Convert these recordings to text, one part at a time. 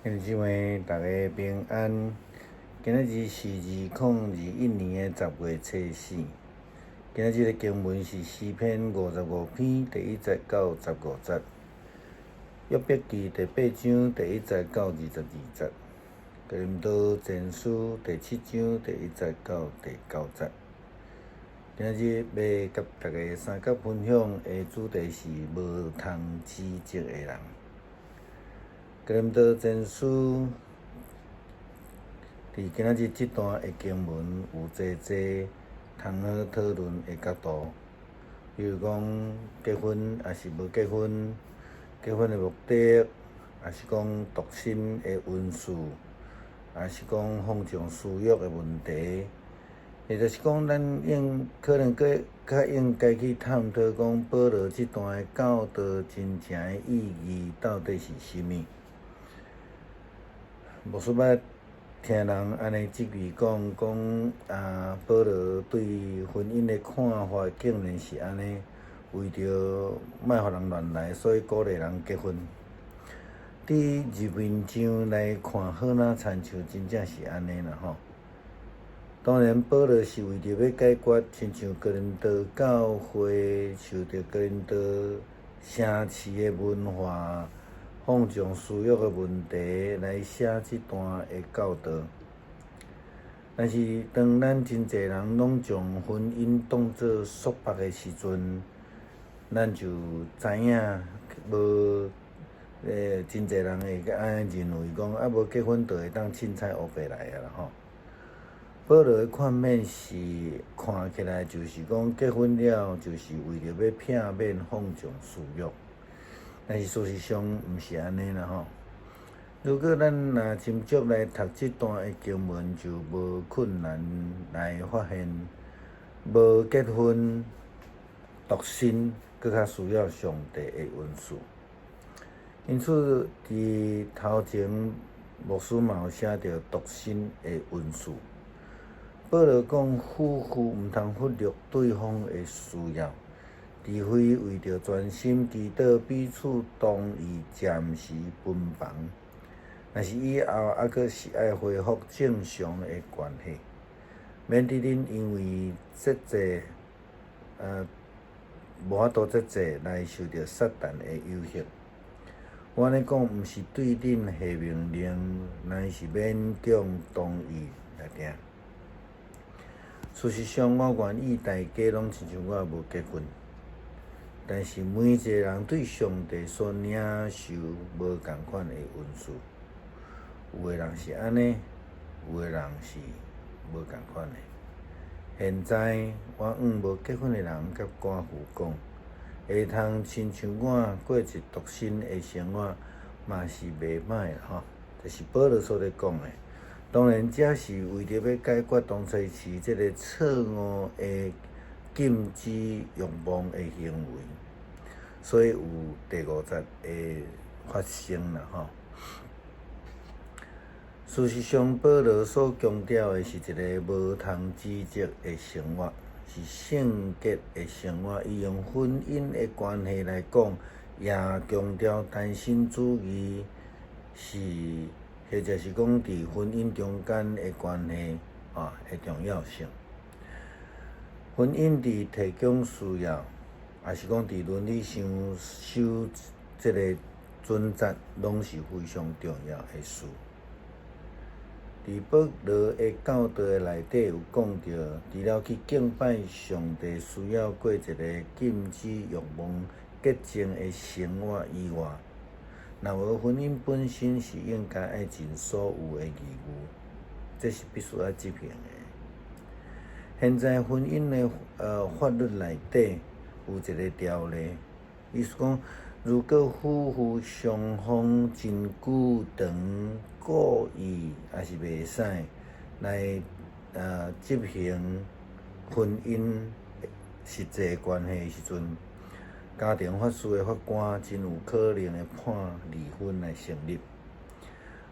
兄弟姊妹，大家平安。今仔日是2021年10月初4。今仔日的经文是诗篇55篇第1节到15节，约伯记第8章第1节到22节，哥林多前书第7章第1节到第9节。今仔日要甲大家三角分享的主题是无通指责的人。哥林多前书伫今仔日这段的经文有济通好讨论的角度，比如讲结婚还是无结婚，结婚的目的，还是讲独身的运势，还是讲放纵私欲的问题，也就是讲咱可能较应该去探讨讲保罗这段的教导真正的意义到底是啥物？无说捌听人安尼即句讲保罗对婚姻的看法竟然是安尼，为着莫互人乱来，所以鼓励人结婚。伫字面上来看，好若亲像真正是安尼啦吼。当然，保罗是为着要解决亲像哥林多教会受到哥林多城市的文化放纵私欲的问题来写这段的教导。但是，当咱真侪人拢将婚姻当作束缚的时阵，咱就知影真侪人会安尼认为讲无结婚就会当凊彩乌白来啦吼。保罗的看面是看起来就是讲结婚了就是为着要避免放纵私欲。但是事实上毋是安尼啦吼。如果咱若斟酌来读这段的经文，就无困难来发现，无结婚、独身，搁较需要上帝的恩赐。因此，伫头前牧师嘛有写着独身的恩赐。保罗讲，夫妇毋通忽略对方的需要。除非为着专心祈祷，彼此同意暂时分房，但是以后还阁是爱恢复正常的关系，免得恁因为无法度节制来受到撒旦的诱惑。我安尼讲，毋是对恁下命令，乃是勉强同意来听。事实上，我愿意大家拢亲像我无结婚。但是每一个人对上帝所领受无共款的恩赐，有的人是安尼，有的人是无共款的。现在我无结婚的人甲寡妇讲，会通亲像我过一独身的生活，嘛是袂歹啦吼。这是保罗所咧讲的。当然，这是为着要解决当初时这个错误的禁止欲望的行为，所以有第5节的发生啦吼。事实上，保罗所强调的是一个无通指责的生活，是圣洁的生活。伊用婚姻的关系来讲，也强调单身主义或者是讲伫婚姻中间的关系的重要性。婚姻伫提供需要，还是讲伫伦理上守这个准则，拢是非常重要的事。伫保罗的教导的内底有讲到，除了去敬拜上帝，需要过一个禁止欲望、洁净的生活以外，若无婚姻本身是应该爱尽所有的义务，这是必须要执行的。现在婚姻的法律内底有一个条例，意思讲，如果夫妇双方真久长故意还是袂使来执行婚姻实际关系的时阵，家庭法师的法官真有可能会判离婚来成立。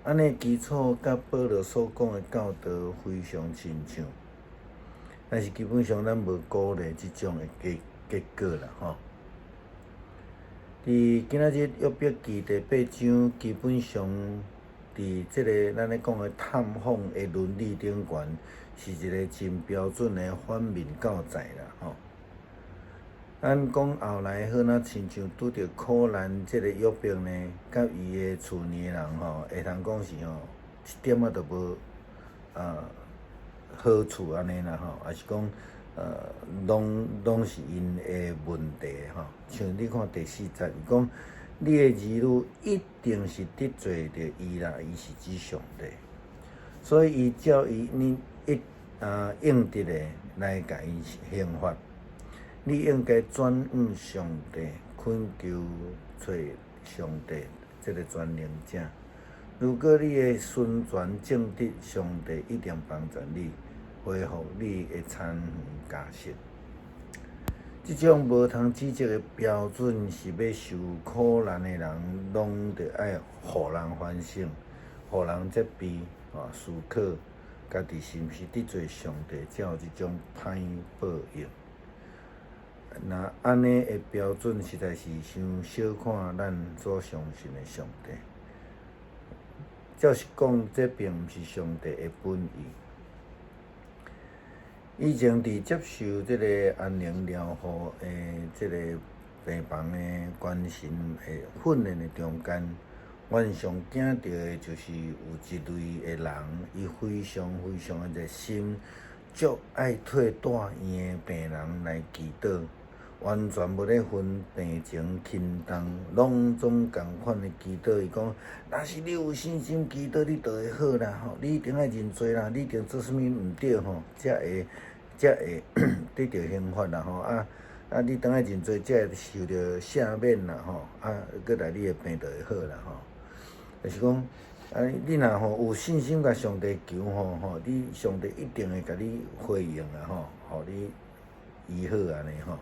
安尼基础甲保罗所讲的教导非常亲像。但是基本上，咱无鼓励即种的结果啦吼。伫今仔日约伯记第8章，基本上伫伫即个咱咧讲诶探访诶伦理顶悬，是一个真标准诶反面教材啦吼。咱讲后来好若亲像拄着苦难即个约伯呢，甲伊诶厝里诶人吼，会通讲是吼一点仔都无好处安尼啦吼，也是讲拢是因诶问题吼。像你看第4节，伊讲你诶儿女一定是得罪着伊啦，伊是指上帝，所以伊照你应得诶来甲伊刑罚。你应该转向上帝，恳求找上帝这个全能者。如果你会顺传正直，上帝一定帮助你，恢复你的田园家室。这种无通指责的标准，是要受苦难的人，拢得爱互人反省，互人责备，思考家己是毋是得罪上帝，才有这种歹报应。那安尼的标准实在是伤小看咱所相信的上帝。照实讲，这并毋是上帝的本意。以前伫接受这个安宁疗护的这个病房的关心的训练的中间，阮上惊到的就是有一类的人，伊非常的热心，足爱替住院的病人来祈祷。完全无咧分病情轻重，拢总共款的祈祷。伊讲，若是你有信心祈祷，你就会好啦吼。你一定爱认罪啦，你一定做啥物毋对吼，才会得到刑罚啦吼。你当爱认罪，才会受到赦免啦吼。过来你的病就会好啦吼。就是讲，你若吼有信心甲上帝求吼，你上帝一定会甲你回应啦吼，互你医好安尼吼。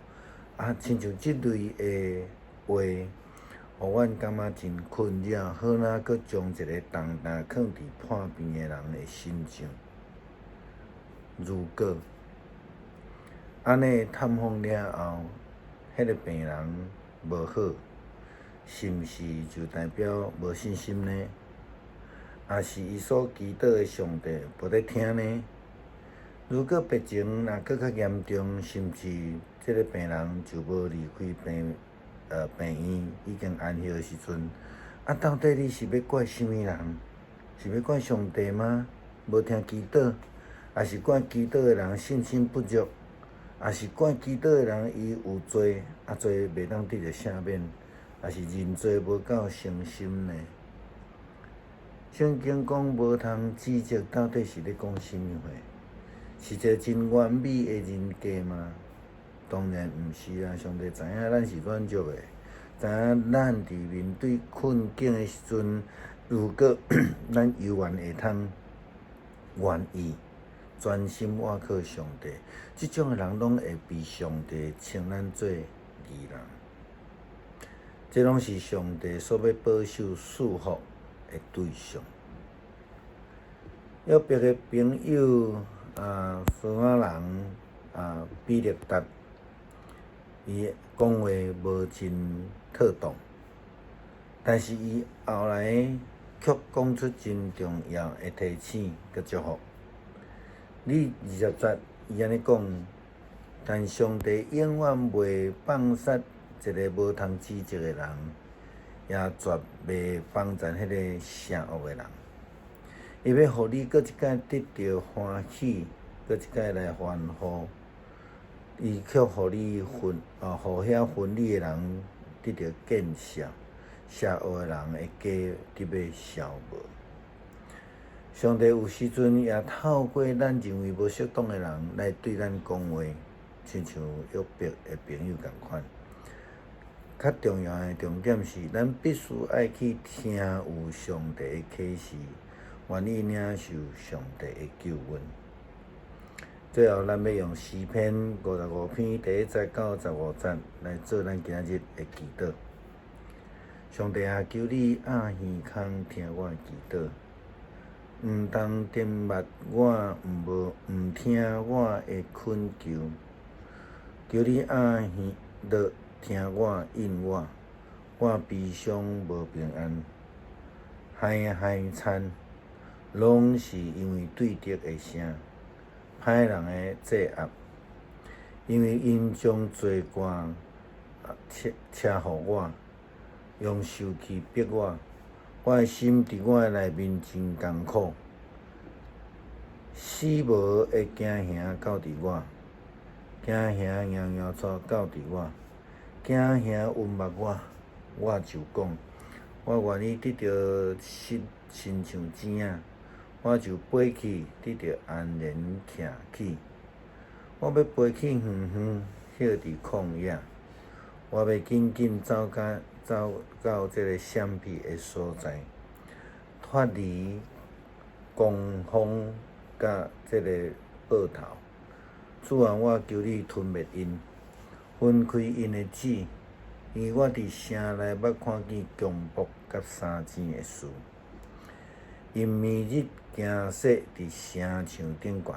亲像即类的话，互阮感觉真困扰，好若阁将一个重担放伫破病的人的身上。如果安尼探访了后，迄个病人无好，是毋是就代表无信心呢？也是伊所祈祷的上帝无咧听呢？如果病情若搁较严重，甚至这个病人就无离开病院，已经安息的时阵，到底你是要怪什么人？是要怪上帝吗？无听祈祷，还是怪祈祷的人信心不足，还是怪祈祷的人伊有罪，罪袂当得到赦免，还是认罪无够诚心呢？圣经讲无通指责，到底是咧讲什么话？是一个真完美的人格吗？当然毋是啊！上帝知影咱是软弱的，知影咱伫面对困境的时阵，如果咱犹原会通愿意专心倚靠上帝，即种的人拢会被上帝称咱做义人。这拢是上帝所要保守束缚的对象。约伯的朋友苏亚人比勒达，伊讲话无真妥当，但是伊后来却讲出真重要的提醒佮祝福。你20节伊安尼讲，但上帝永远袂放杀一个无通指责的人，也绝袂帮助迄个邪恶的人。伊要互你搁一摆得到欢喜，搁一摆来欢呼。伊却互你互遐分你的人得到见笑，邪恶的人会加得要消无。上帝有时阵也透过咱认为无适当的人来对咱讲话，亲像约伯的朋友共款。较重要的重点是，咱必须爱去听有上帝的启示，愿意领受上帝的救恩。最后，咱要用诗篇55篇第1节到15节来做咱今日的祈祷。上帝啊，求你耳耳空听我的祈祷，毋当沉默我毋听我的恳求。求你耳耳听我应我悲伤无平安。嗨嗨惨，拢是因为对敌的声，歹人的制压，因为因将罪过车互我，用受气逼我，我的心伫我的内面真艰苦，死无会惊吓到伫我，惊吓摇摇带到伫我，惊吓晕目我就讲。我愿意得到亲像钱仔，我就飞去得到安然徛起。我要飞去远远，歇伫旷野。我要紧紧走到这个闪避的所在，脱离狂风甲这个暴头。主啊，我求你吞灭因，分开因的指。因为我伫城内捌看见强暴甲杀钱的事，因暝日行驶伫城墙顶悬，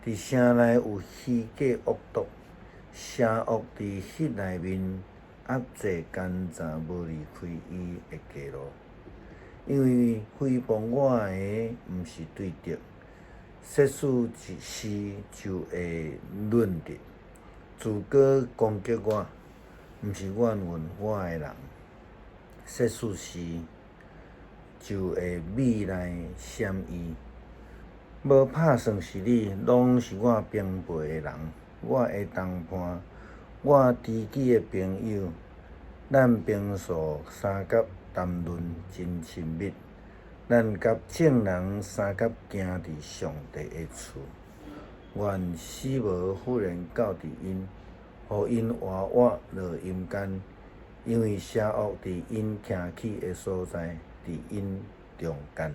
伫城内有虚假恶毒，邪恶伫迄内面压制奸诈，无离开伊的街路。因为诽谤我的毋是对敌，说事一时就会论敌，自个攻击我。毋是怨恨我的人，说事时就会米内闪伊。无拍算是你，拢是我平辈的人，我的同伴，我知己的朋友。咱平素三甲谈论真亲密，咱甲正人三甲行伫上帝的厝。愿死无忽然到伫因。互因活活落阴间，因为邪恶伫因徛起的所在，伫因中间。